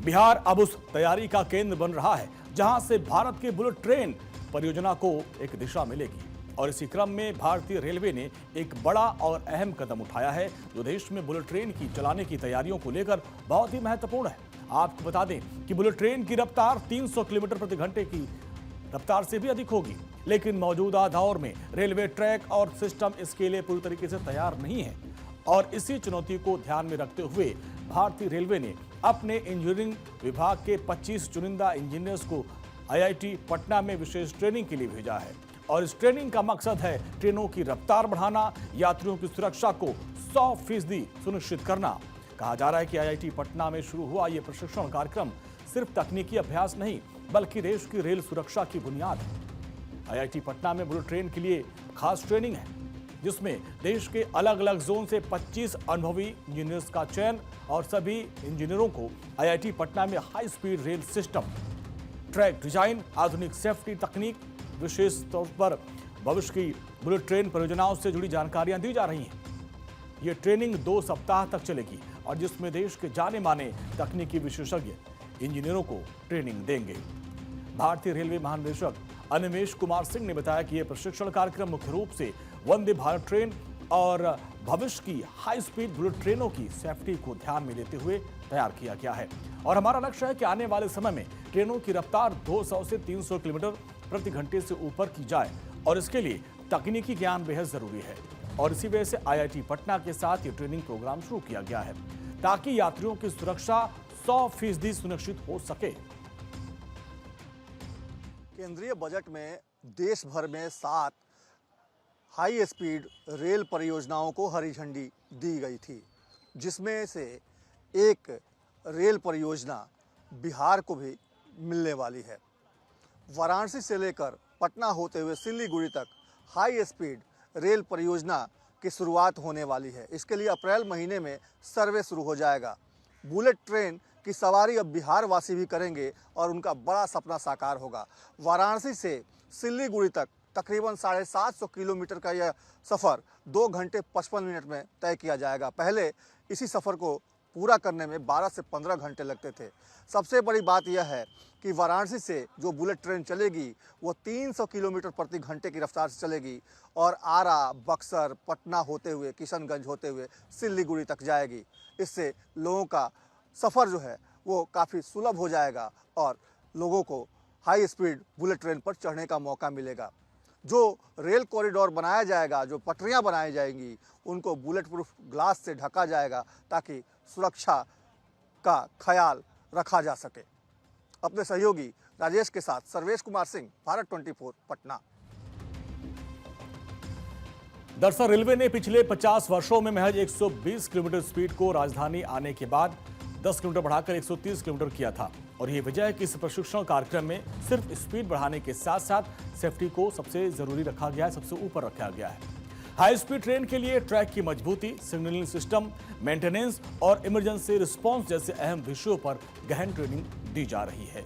बिहार अब उस तैयारी का केंद्र बन रहा है जहां से भारत की बुलेट ट्रेन परियोजना को एक दिशा मिलेगी। और इसी क्रम में भारतीय रेलवे ने एक बड़ा और अहम कदम उठाया है जो देश में बुलेट ट्रेन की चलाने की तैयारियों को लेकर बहुत ही महत्वपूर्ण है। आपको बता दें कि बुलेट ट्रेन की रफ्तार 300 किलोमीटर प्रति घंटे की रफ्तार से भी अधिक होगी, लेकिन मौजूदा दौर में रेलवे ट्रैक और सिस्टम इसके लिए पूरी तरीके से तैयार नहीं है। और इसी चुनौती को ध्यान में रखते हुए भारतीय रेलवे ने अपने इंजीनियरिंग विभाग के 25 चुनिंदा इंजीनियर्स को आईआईटी पटना में विशेष ट्रेनिंग के लिए भेजा है। और इस ट्रेनिंग का मकसद है ट्रेनों की रफ्तार बढ़ाना, यात्रियों की सुरक्षा को 100% सुनिश्चित करना। कहा जा रहा है कि आईआईटी पटना में शुरू हुआ यह प्रशिक्षण कार्यक्रम सिर्फ तकनीकी अभ्यास नहीं बल्कि देश की रेल सुरक्षा की बुनियाद है। आईआईटी पटना में बुलेट ट्रेन के लिए खास ट्रेनिंग है जिसमें देश के अलग अलग जोन से 25 अनुभवी इंजीनियर्स का चयन और सभी इंजीनियरों को आईआईटी पटना में high speed rail system, track design, आधुनिक सेफ्टी तकनीक, विशेष तौर पर भविष्य की बुलेट ट्रेन परियोजनाओं से जुड़ी जानकारियां दी जा रही हैं। ये ट्रेनिंग 2 सप्ताह तक चलेगी और जिसमें देश के जाने माने तकनीकी विशेषज्ञ इंजीनियरों को ट्रेनिंग देंगे। भारतीय रेलवे महानिदेशक अनिमेश कुमार सिंह ने बताया कि यह प्रशिक्षण कार्यक्रम मुख्य रूप से वंदे भारत ट्रेन और भविष्य की हाई स्पीड बुलेट ट्रेनों की सेफ्टी को ध्यान में लेते हुए तैयार किया गया है। और हमारा लक्ष्य है कि आने वाले समय में ट्रेनों की रफ्तार 200 से 300 किलोमीटर प्रति घंटे से ऊपर की जाए और इसके लिए तकनीकी ज्ञान बेहद जरूरी है। और इसी वजह से आईआईटी पटना के साथ ये ट्रेनिंग प्रोग्राम शुरू किया गया है ताकि यात्रियों की सुरक्षा 100% सुनिश्चित हो सके। केंद्रीय बजट में देश भर में 7 हाई स्पीड रेल परियोजनाओं को हरी झंडी दी गई थी, जिसमें से एक रेल परियोजना बिहार को भी मिलने वाली है। वाराणसी से लेकर पटना होते हुए सिलीगुड़ी तक हाई स्पीड रेल परियोजना की शुरुआत होने वाली है। इसके लिए अप्रैल महीने में सर्वे शुरू हो जाएगा। बुलेट ट्रेन की सवारी अब बिहार वासी भी करेंगे और उनका बड़ा सपना साकार होगा। वाराणसी से सिलीगुड़ी तक तकरीबन 750 किलोमीटर का यह सफ़र 2 घंटे 55 मिनट में तय किया जाएगा। पहले इसी सफ़र को पूरा करने में 12 से 15 घंटे लगते थे। सबसे बड़ी बात यह है कि वाराणसी से जो बुलेट ट्रेन चलेगी वो 300 किलोमीटर प्रति घंटे की रफ्तार से चलेगी और आरा, बक्सर, पटना होते हुए, किशनगंज होते हुए सिलीगुड़ी तक जाएगी। इससे लोगों का सफ़र जो है वो काफ़ी सुलभ हो जाएगा और लोगों को हाई स्पीड बुलेट ट्रेन पर चढ़ने का मौका मिलेगा। जो रेल कॉरिडोर बनाया जाएगा, जो पटरियां बनाई जाएंगी, उनको बुलेट प्रूफ ग्लास से ढका जाएगा ताकि सुरक्षा का ख्याल रखा जा सके। अपने सहयोगी राजेश के साथ सर्वेश कुमार सिंह, भारत 24 पटना। दरअसल रेलवे ने पिछले 50 वर्षों में महज 120 किलोमीटर स्पीड को राजधानी आने के बाद 10 किलोमीटर बढ़ाकर 130 किलोमीटर किया था। और ये वजह है कि इस प्रशिक्षण कार्यक्रम में सिर्फ स्पीड बढ़ाने के साथ साथ सेफ्टी को सबसे जरूरी रखा गया है, सबसे ऊपर रखा गया है। हाई स्पीड ट्रेन के लिए ट्रैक की मजबूती, सिग्नलिंग सिस्टम, मेंटेनेंस और इमरजेंसी रिस्पांस जैसे अहम विषयों पर गहन ट्रेनिंग दी जा रही है।